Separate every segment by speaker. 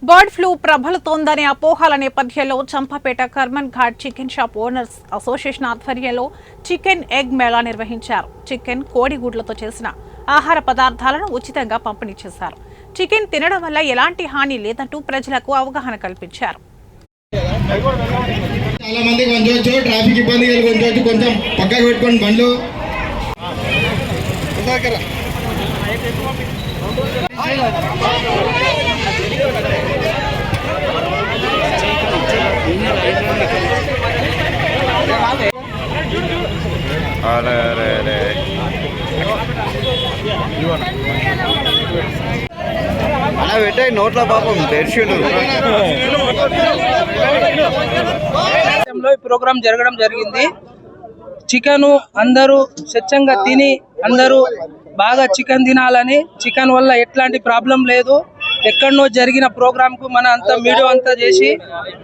Speaker 1: Bird flu ప్రబలుతోందనే అపోహల నేపథ్యంలో Champapet Karmanghat chicken shop owners association ఆధ్వర్యంలో చికెన్ ఎగ్ మేళా నిర్వహించారు. చికెన్ కోడిగుడ్లతో చేసిన ఆహార పదార్థాలను ఉచితంగా పంపిణీ చేశారు. చికెన్ తినడం వల్ల ఎలాంటి హాని లేదంటూ ప్రజలకు అవగాహన కల్పించారు.
Speaker 2: చాలా మంది కొంచెం ట్రాఫిక్ ఇబ్బంది కొంచెం పక్కకు పెట్టుకోండి బండ్లు.
Speaker 3: అలా పెట్టే నోట్ల పాపం తెరిచిండు.
Speaker 4: ఈ ప్రోగ్రాం జరగడం జరిగింది. చికెన్ అందరూ స్వచ్ఛంగా తిని అందరూ బాగా చికెన్ తినాలని, చికెన్ వల్ల ఎట్లాంటి ప్రాబ్లం లేదు. ఎక్కడనో జరిగిన ప్రోగ్రామ్ కు మన అంత మీడియా అంతా చేసి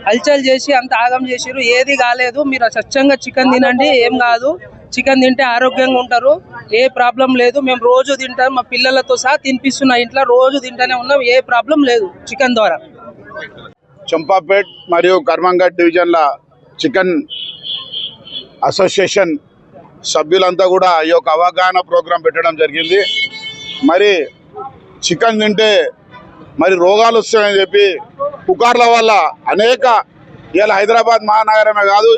Speaker 4: హల్చల్ చేసి అంత ఆగం చేసిరు. ఏది కాలేదు, మీరు స్వచ్ఛంగా చికెన్ తినండి, ఏం కాదు. చికెన్ తింటే ఆరోగ్యంగా ఉంటారు, ఏ ప్రాబ్లం లేదు. మేము రోజు తింటాం, మా పిల్లలతో సహా తినిపిస్తున్నా, ఇంట్లో రోజు తింటానే ఉన్నాం, ఏ ప్రాబ్లం లేదు చికెన్ ద్వారా.
Speaker 5: చంపాపేట్ మరియు కర్మంఘాట్ డివిజన్ల చికెన్ అసోసియేషన్ సభ్యులంతా కూడా ఈ యొక్క అవగాహన ప్రోగ్రాం పెట్టడం జరిగింది. మరి చికెన్ తింటే మరి రోగాలు వస్తాయని చెప్పి పుకార్ల వల్ల అనేక ఇలా హైదరాబాద్ మహానగరమే కాదు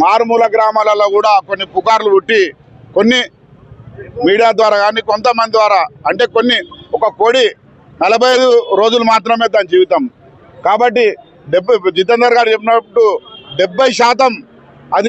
Speaker 5: మారుమూల గ్రామాలలో కూడా కొన్ని పుకార్లు పుట్టి కొన్ని మీడియా ద్వారా కానీ కొంతమంది ద్వారా అంటే ఒక కోడి 45 రోజులు మాత్రమే దాని జీవితం. కాబట్టి జితేందర్ గారు చెప్పినట్టు 70% అది